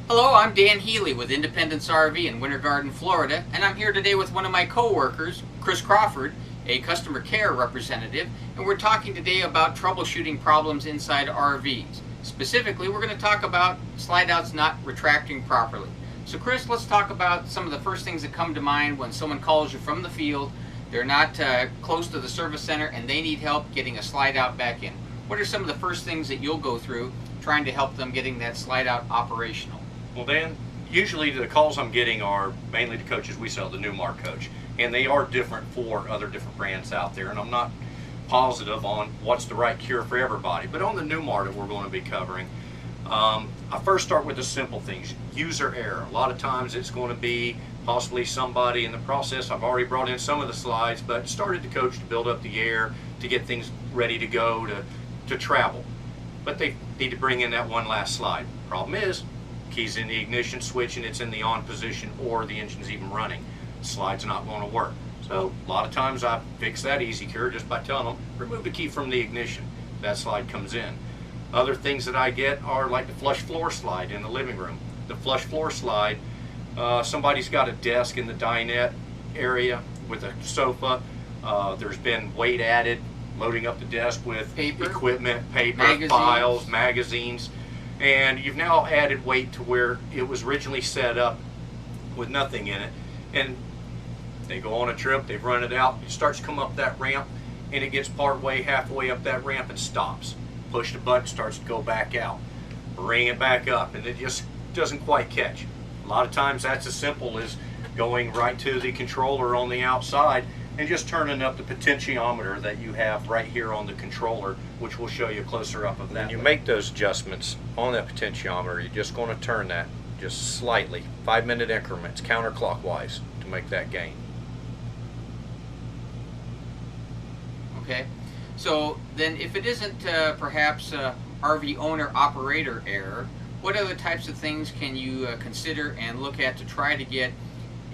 Hello, I'm Dan Healy with Independence RV in Winter Garden, Florida, and I'm here today with one of my co-workers, Chris Crawford, a customer care representative, and we're talking today about troubleshooting problems inside RVs. Specifically, we're going to talk about slide outs not retracting properly. So Chris, let's talk about some of the first things that come to mind when someone calls you from the field. They're not close to the service center and they need help getting a slide out back in. What are some of the first things that you'll go through trying to help them getting that slide out operational? Well, Dan, usually the calls I'm getting are mainly the coaches we sell, the Newmar coach, and they are different for other different brands out there, and I'm not positive on what's the right cure for everybody. But on the Newmar that we're going to be covering, I first start with the simple things. User error. A lot of times it's going to be possibly somebody in the process. I've already brought in some of the slides, but started the coach to build up the air to get things ready to go to travel. But they need to bring in that one last slide. Problem is, keys in the ignition switch and it's in the on position, or the engine's even running. The slide's not going to work. So a lot of times I fix that easy cure just by telling them, remove the key from the ignition. That slide comes in. Other things that I get are like the flush floor slide in the living room. The flush floor slide, somebody's got a desk in the dinette area with a sofa. There's been weight added, loading up the desk with equipment, paper, magazines, files, magazines. And you've now added weight to where it was originally set up with nothing in it. And they go on a trip, they've run it out, it starts to come up that ramp, and it gets part way, halfway up that ramp and stops. Push the button, starts to go back out. Bring it back up, and it just doesn't quite catch. A lot of times that's as simple as going right to the controller on the outside and just turning up the potentiometer that you have right here on the controller, which we'll show you a closer up of that. When you make those adjustments on that potentiometer, you're just going to turn that just slightly, 5-minute increments, counterclockwise, to make that gain. Okay, so then if it isn't perhaps RV owner operator error, what other types of things can you consider and look at to try to get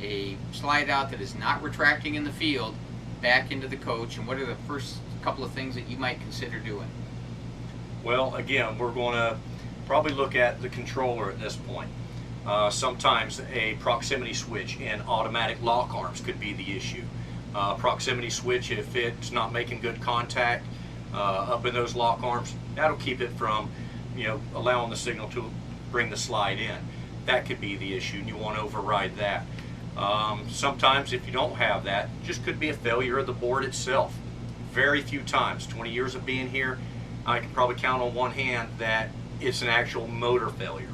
a slide out that is not retracting in the field back into the coach, and what are the first couple of things that you might consider doing? Well, again, we're going to probably look at the controller at this point. Sometimes a proximity switch and automatic lock arms could be the issue. Proximity switch, if it's not making good contact up in those lock arms, that'll keep it from, allowing the signal to bring the slide in. That could be the issue, and you want to override that. Sometimes if you don't have that, just could be a failure of the board itself. Very few times, 20 years of being here, I can probably count on one hand that it's an actual motor failure.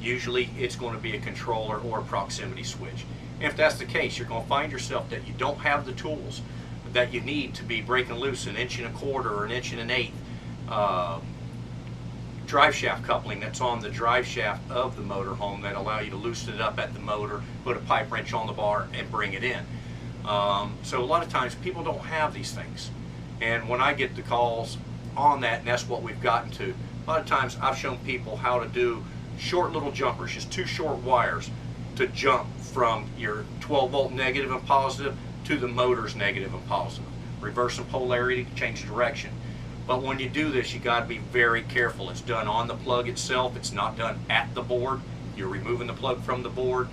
Usually it's going to be a controller or a proximity switch. And if that's the case, you're going to find yourself that you don't have the tools that you need to be breaking loose 1 1/4 or 1 1/8 drive shaft coupling that's on the drive shaft of the motorhome that allow you to loosen it up at the motor, put a pipe wrench on the bar, and bring it in. So a lot of times people don't have these things. And when I get the calls on that, and that's what we've gotten to, a lot of times I've shown people how to do short little jumpers, just 2 short wires to jump from your 12-volt negative and positive to the motor's negative and positive. Reversing polarity, change direction. But when you do this, you got to be very careful. It's done on the plug itself. It's not done at the board. You're removing the plug from the board.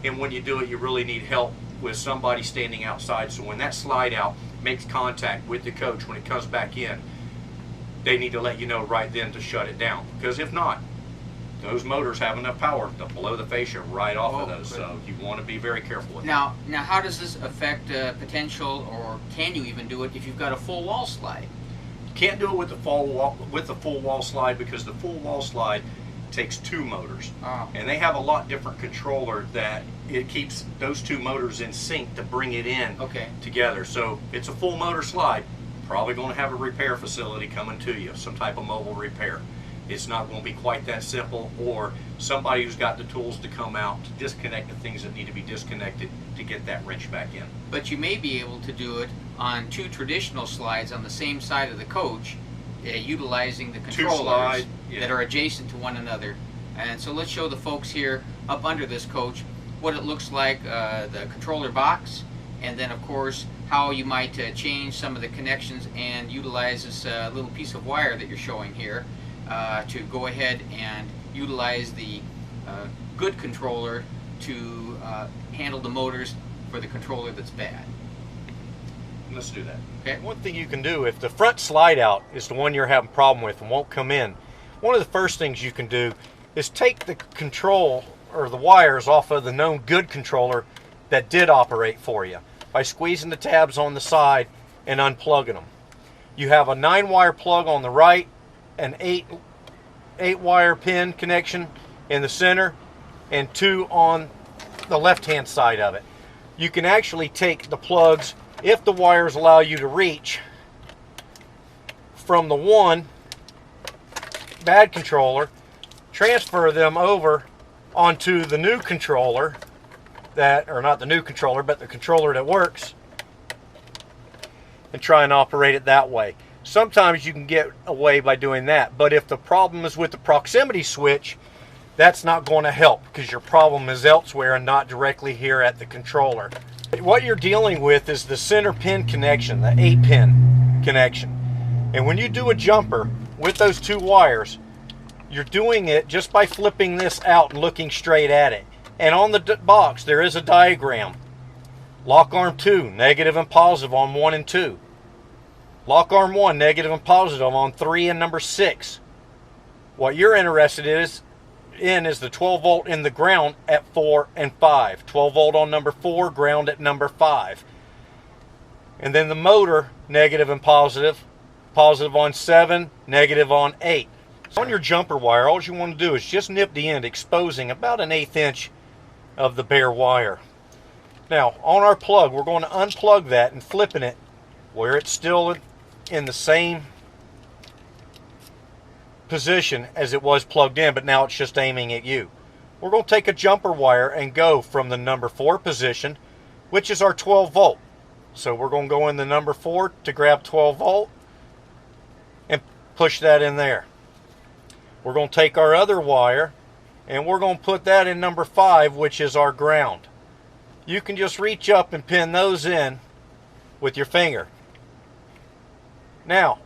And when you do it, you really need help with somebody standing outside. So when that slide out makes contact with the coach, when it comes back in, they need to let you know right then to shut it down. Because if not, those motors have enough power to blow the fascia right off of those. So you want to be very careful with that. Now, how does this affect potential, or can you even do it if you've got a full wall slide? Can't do it with the full wall slide, because the full wall slide takes 2 motors, and they have a lot different controller that it keeps those 2 motors in sync to bring it in together. So it's a full motor slide, probably going to have a repair facility coming to you, some type of mobile repair. It's not going to be quite that simple, or somebody who's got the tools to come out to disconnect the things that need to be disconnected to get that wrench back in. But you may be able to do it on 2 traditional slides on the same side of the coach, utilizing the controllers that are adjacent to one another. And so let's show the folks here up under this coach what it looks like, the controller box, and then of course how you might change some of the connections and utilize this little piece of wire that you're showing here to go ahead and utilize the good controller to handle the motors for the controller that's bad. Let's do that. Okay. One thing you can do, if the front slide out is the one you're having a problem with and won't come in, one of the first things you can do is take the control or the wires off of the known good controller that did operate for you by squeezing the tabs on the side and unplugging them. You have a 9-wire plug on the right, an 8-wire pin connection in the center, and 2 on the left-hand side of it. You can actually take the plugs, if the wires allow you to reach, from the one bad controller, transfer them over onto the new controller that, or not the new controller, but the controller that works, and try and operate it that way. Sometimes you can get away by doing that, but if the problem is with the proximity switch, that's not going to help because your problem is elsewhere and not directly here at the controller. What you're dealing with is the center pin connection, the 8-pin connection. And when you do a jumper with those 2 wires, you're doing it just by flipping this out and looking straight at it. And on the box, there is a diagram. Lock arm 2, negative and positive on 1 and 2. Lock arm 1, negative and positive on 3 and number 6. What you're interested in is the 12 volt in the ground at 4 and 5. 12 volt on number 4, ground at number 5. And then the motor, negative and positive. Positive on 7, negative on 8. On your jumper wire, all you want to do is just nip the end, exposing about 1/8 inch of the bare wire. Now, on our plug, we're going to unplug that and flipping it where it's still in the same position as it was plugged in, but now it's just aiming at you. We're going to take a jumper wire and go from the number 4 position, which is our 12 volt. So we're going to go in the number 4 to grab 12 volt and push that in there. We're going to take our other wire and we're going to put that in number 5, which is our ground. You can just reach up and pin those in with your finger. Now,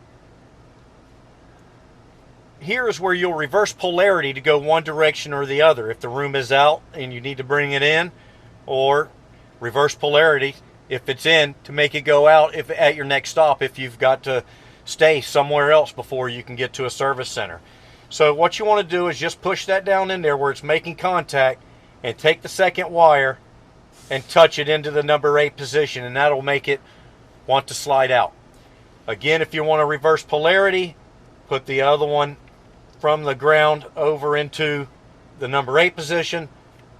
here is where you'll reverse polarity to go one direction or the other if the room is out and you need to bring it in, or reverse polarity if it's in to make it go out if at your next stop if you've got to stay somewhere else before you can get to a service center. So what you want to do is just push that down in there where it's making contact and take the second wire and touch it into the number 8 position, and that'll make it want to slide out. Again, if you want to reverse polarity, put the other one from the ground over into the number 8 position,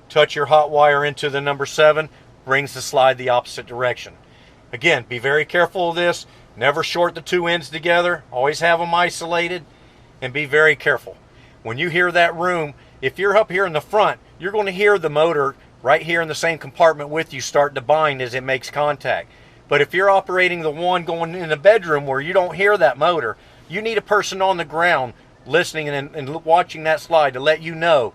touch your hot wire into the number 7, brings the slide the opposite direction. Again, be very careful of this. Never short the 2 ends together. Always have them isolated, and be very careful. When you hear that room, if you're up here in the front, you're going to hear the motor right here in the same compartment with you start to bind as it makes contact. But if you're operating the one going in the bedroom where you don't hear that motor, you need a person on the ground listening and watching that slide to let you know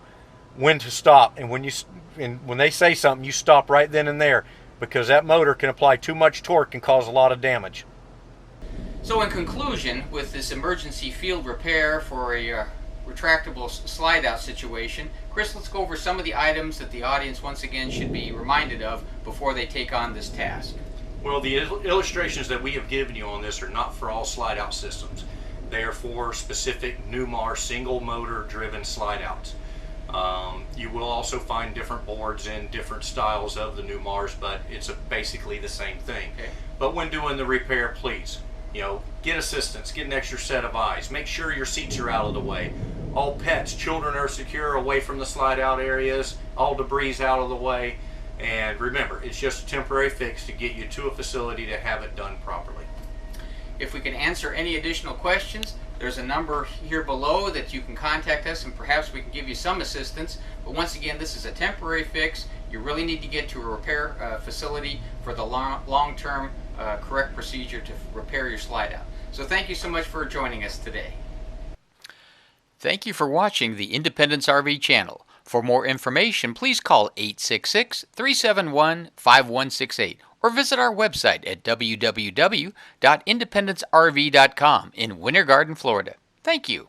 when to stop. And when they say something, you stop right then and there, because that motor can apply too much torque and cause a lot of damage. So in conclusion, with this emergency field repair for a retractable slide out situation, Chris, let's go over some of the items that the audience once again should be reminded of before they take on this task. Well, the illustrations that we have given you on this are not for all slide out systems. They are for specific Newmar single motor driven slide outs. You will also find different boards and different styles of the Newmars, but it's basically the same thing. Okay. But when doing the repair, please, get assistance, get an extra set of eyes, make sure your seats are out of the way. All pets, children are secure away from the slide out areas, all debris out of the way. And remember, it's just a temporary fix to get you to a facility to have it done properly. If we can answer any additional questions, there's a number here below that you can contact us and perhaps we can give you some assistance. But once again, this is a temporary fix. You really need to get to a repair facility for the long-term correct procedure to repair your slide out. So thank you so much for joining us today. Thank you for watching the Independence RV channel. For more information, please call 866-371-5168 or visit our website at www.independencerv.com in Winter Garden, Florida. Thank you.